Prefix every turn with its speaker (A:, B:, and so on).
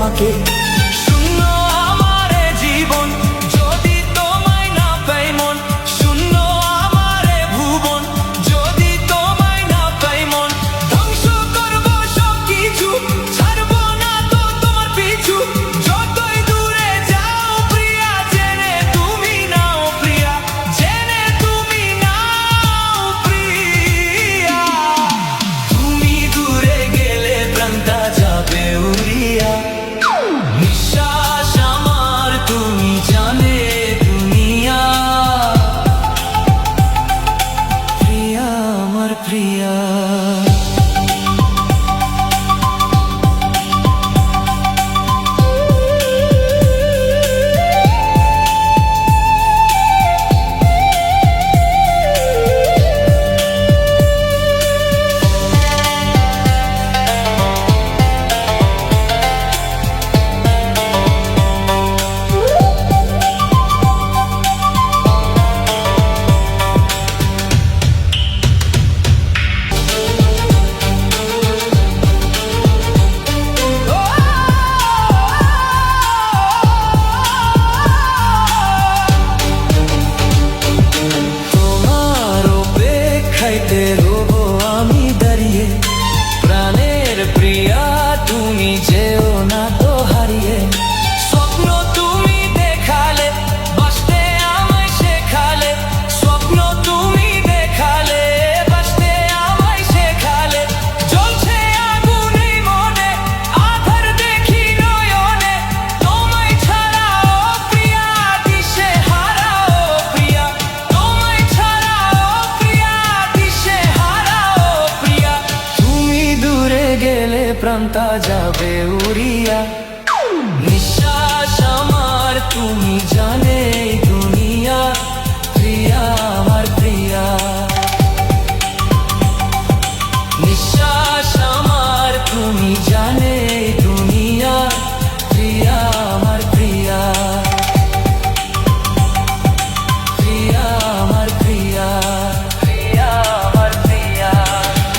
A: তোমাকে। শূন্য আমার এ জীবন, যদি তোমায় না পাই মন। শূন্য আমার এ ভুবন, যদি তোমায় না পাই মন। ধ্বংস করব সব কিছু, ছাড়বো না তো তোমার পিছু। যতই দূরে যাও প্রিয়া, জেনে তুমি নাও প্রিয়া, জেনে তুমি নাও প্রিয়া। তুমি দূরে গেলে প্রাণটা যাবে উড়িয়া। নিঃশ্বাস আমার তুমি জানে দুনিয়া। প্রিয়া আমার প্রিয়া। খাইতে রবো আমি দাঁড়িয়ে, প্রাণের প্রিয়া তুমি যেও না তো হারিয়ে। স্বপ্ন তুমি দেখালে, বাঁচতে আমায় শেখালে। স্বপ্ন তুমি দেখালে, বাঁচতে আমায় শেখালে। জ্বলছে আগুন এই মনে, আধার দেখি নয়নে। তোমায় ছাড়া ও প্রিয়া দিশে হারা ও প্রিয়া। তোমায় ছাড়া ও প্রিয়া দিশে হারা ও প্রিয়া। তুমি দূরে গেলে প্রাণটা যাবে উড়িয়া। নিঃশ্বাস আমার তুমি জানে